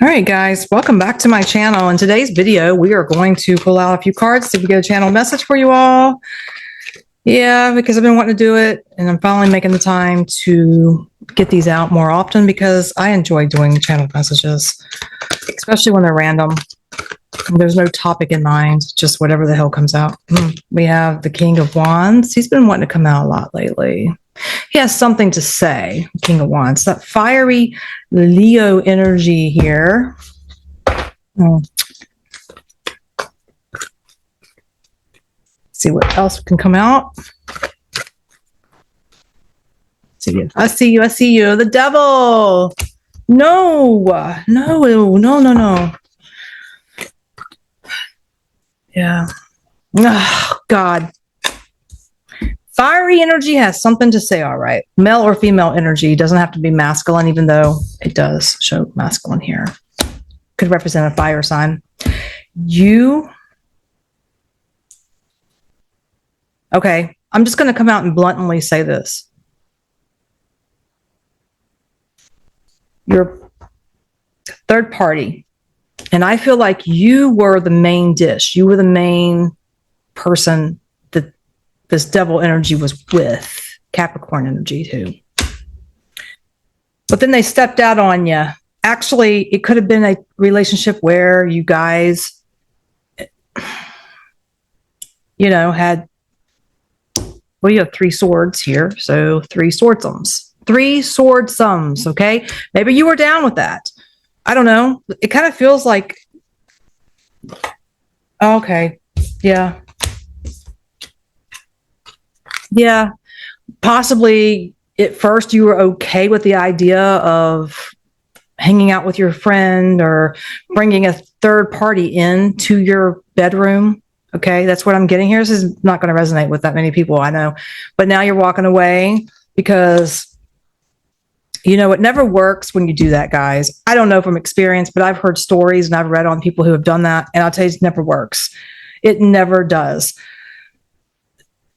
All right, guys, welcome back to my channel. In today's video, we are going to pull out a few cards to get a channel message for you all. Yeah, because I've been wanting to do it, and I'm finally making the time to get these out more often because I enjoy doing channel messages, especially when they're random. There's no topic in mind, just whatever the hell comes out. We have the King of Wands. He's been wanting to come out a lot lately. He has something to say, King of Wands. That fiery Leo energy here. See what else can come out. I see you. I see you. The devil. No. Yeah. Oh, God. Fiery energy has something to say, all right. Male or female energy doesn't have to be masculine, even though it does show masculine here. Could represent a fire sign. Okay, I'm just going to come out and bluntly say this. You're third party, and I feel like you were the main dish. You were the main person that this devil energy was with. Capricorn energy too. But then they stepped out on you. Actually, it could have been a relationship where you guys, had, well, you have three swords here. So three swordsums. Three swordsums, okay? Maybe you were down with that. I don't know. It kind of feels like, okay, yeah. Yeah, possibly at first you were okay with the idea of hanging out with your friend or bringing a third party into your bedroom. Okay, that's what I'm getting here. This is not going to resonate with that many people, I know. But now you're walking away because, it never works when you do that, guys. I don't know from experience, but I've heard stories and I've read on people who have done that. And I'll tell you, it never works. It never does.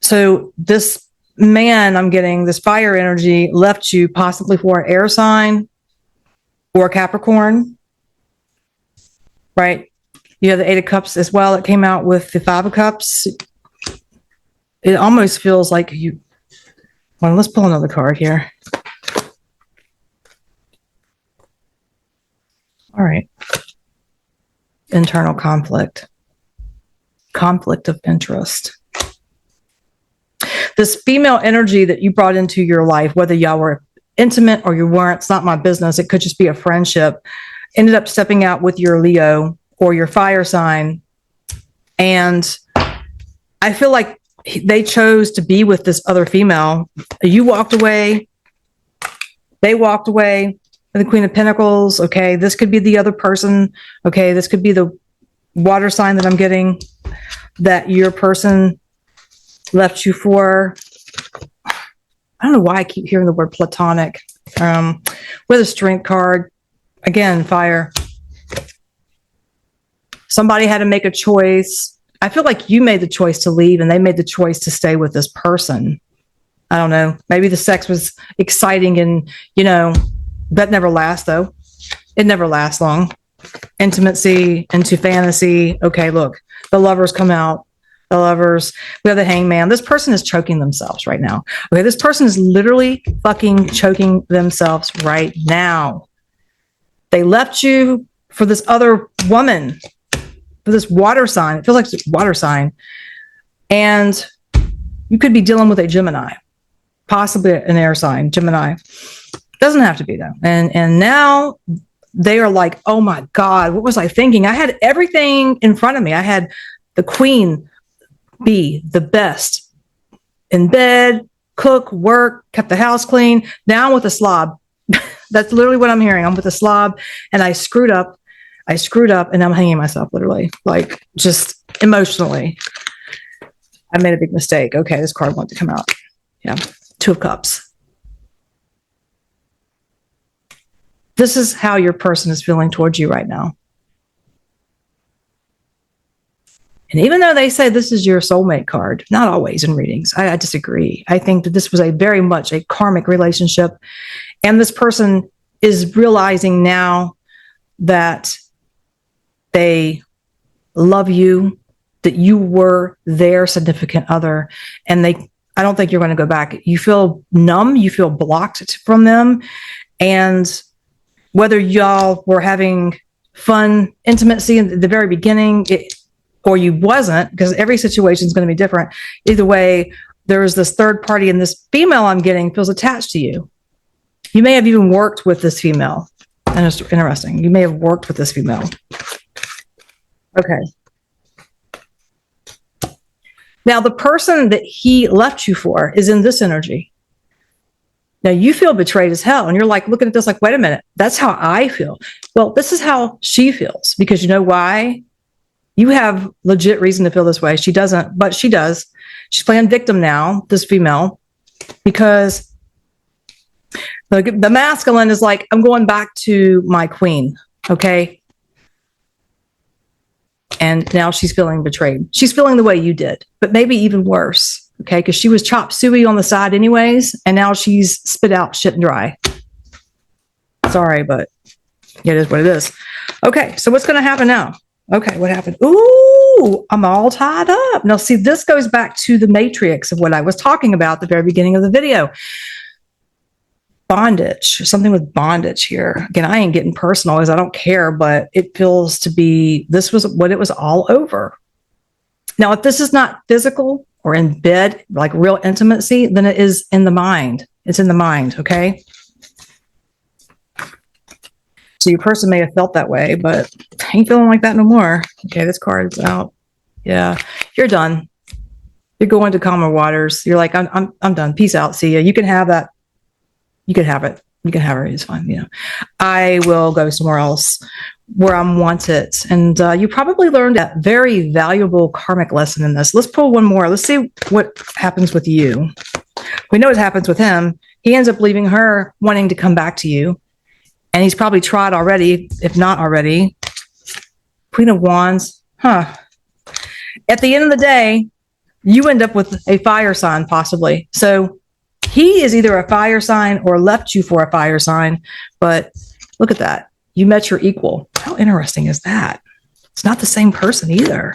So this man I'm getting, this fire energy, left you possibly for an air sign or a Capricorn, right? You have the Eight of Cups as well. It came out with the Five of Cups. It almost feels like well, let's pull another card here. All right. Internal conflict. Conflict of interest. This female energy that you brought into your life, whether y'all were intimate or you weren't, it's not my business. It could just be a friendship. Ended up stepping out with your Leo or your fire sign. And I feel like they chose to be with this other female. You walked away. They walked away. The Queen of Pentacles. Okay. This could be the other person. Okay. This could be the water sign that I'm getting that your person left you for. I don't know why I keep hearing the word platonic. With a strength card, again, fire. Somebody had to make a choice. I feel like you made the choice to leave and they made the choice to stay with this person. I don't know. Maybe the sex was exciting and, that never lasts though. It never lasts long. Intimacy into fantasy. Okay, look, the lovers come out. The lovers, we have the Hangman. This person is choking themselves right now. Okay, this person is literally fucking choking themselves right now. They left you for this other woman, for this water sign. It feels like it's a water sign. And you could be dealing with a Gemini, possibly an air sign, Gemini. Doesn't have to be though. And now they are like, oh my God, what was I thinking? I had everything in front of me. I had the queen, be the best in bed, cook, work, kept the house clean. Now I'm with a slob. That's literally what I'm hearing. I'm with a slob and I screwed up and I'm hanging myself literally, like just emotionally. I made a big mistake. Okay, this card wanted to come out. Yeah, Two of Cups. This is how your person is feeling towards you right now. And even though they say this is your soulmate card, not always in readings, I disagree. I think that this was a very much a karmic relationship. And this person is realizing now that they love you, that you were their significant other, and I don't think you're going to go back. You feel numb, you feel blocked from them. And whether y'all were having fun intimacy in the very beginning, or you wasn't, because every situation is going to be different. Either way, there is this third party, and this female I'm getting feels attached to you. You may have even worked with this female. And it's interesting. You may have worked with this female. Okay. Now, the person that he left you for is in this energy. Now, you feel betrayed as hell, and you're like looking at this like, wait a minute, that's how I feel. Well, this is how she feels, because you know why? You have legit reason to feel this way. She doesn't, but she does. She's playing victim now, this female, because the masculine is like, I'm going back to my queen, okay? And now she's feeling betrayed. She's feeling the way you did, but maybe even worse, okay? Because she was chop suey on the side anyways, and now she's spit out shit and dry. Sorry, but it is what it is. Okay, so what's going to happen now? Okay, what happened? Ooh, I'm all tied up. Now, see, this goes back to the matrix of what I was talking about at the very beginning of the video. Bondage, something with bondage here. Again, I ain't getting personal as I don't care, but it feels to be, this was what it was all over. Now, if this is not physical or in bed, like real intimacy, then it is in the mind. It's in the mind, okay? So your person may have felt that way, but ain't feeling like that no more. Okay, this card is out. Yeah, you're done. You're going to calmer waters. You're like, I'm done. Peace out. See ya. You can have that. You can have it. You can have it. It's fine. You know, I will go somewhere else where I'm wanted. And you probably learned a very valuable karmic lesson in this. Let's pull one more. Let's see what happens with you. We know what happens with him. He ends up leaving her, wanting to come back to you. And he's probably tried already, if not already. Queen of Wands. Huh. At the end of the day, you end up with a fire sign, possibly. So he is either a fire sign or left you for a fire sign. But look at that. You met your equal. How interesting is that? It's not the same person either.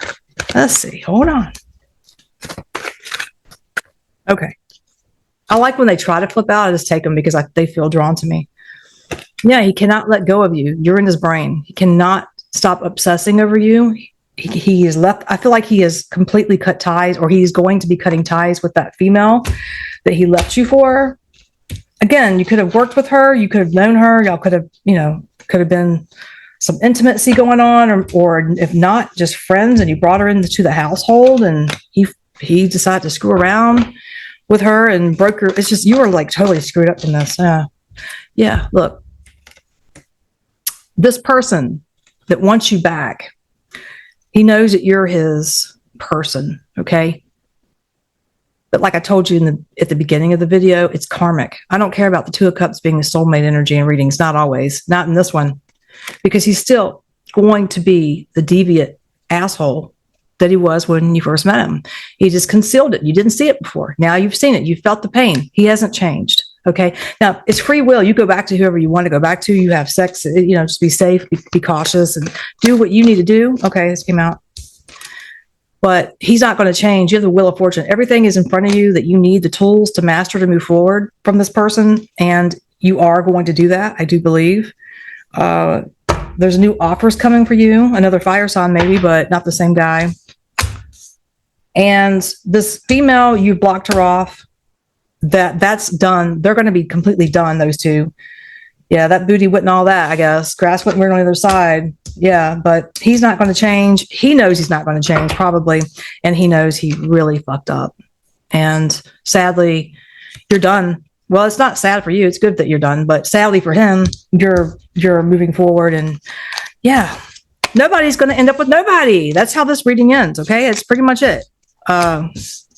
Let's see. Hold on. Okay. I like when they try to flip out. I just take them because they feel drawn to me. Yeah, he cannot let go of you. You're in his brain. He cannot stop obsessing over you. He is left. I feel like he has completely cut ties, or he's going to be cutting ties with that female that he left you for. Again, you could have worked with her. You could have known her. Y'all could have, could have been some intimacy going on, or if not, just friends. And you brought her into the household, and he decided to screw around with her and broke her. It's just, you were like totally screwed up in this. Yeah, look. This person that wants you back, he knows that you're his person, okay? But like I told you at the beginning of the video, it's karmic. I don't care about the Two of Cups being the soulmate energy in readings. Not always. Not in this one. Because he's still going to be the deviant asshole that he was when you first met him. He just concealed it. You didn't see it before. Now you've seen it. You felt the pain. He hasn't changed. Okay. Now it's free will. You go back to whoever you want to go back to. You have sex, just be safe, be cautious, and do what you need to do. Okay. This came out. But he's not going to change. You have the Wheel of Fortune. Everything is in front of you that you need the tools to master to move forward from this person. And you are going to do that. I do believe. There's new offers coming for you. Another fire sign maybe, but not the same guy. And this female, you blocked her off. That's done. They're going to be completely done, those two. Yeah, that booty went and all that, I guess. Grass went weird on the other side. Yeah, but he's not going to change. He knows he's not going to change, probably. And he knows he really fucked up. And sadly, you're done. Well, it's not sad for you. It's good that you're done. But sadly for him, you're moving forward. And yeah, nobody's going to end up with nobody. That's how this reading ends, okay? It's pretty much it. That's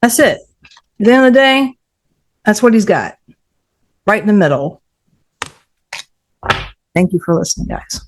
it. At the end of the day, that's what he's got. Right in the middle. Thank you for listening, guys.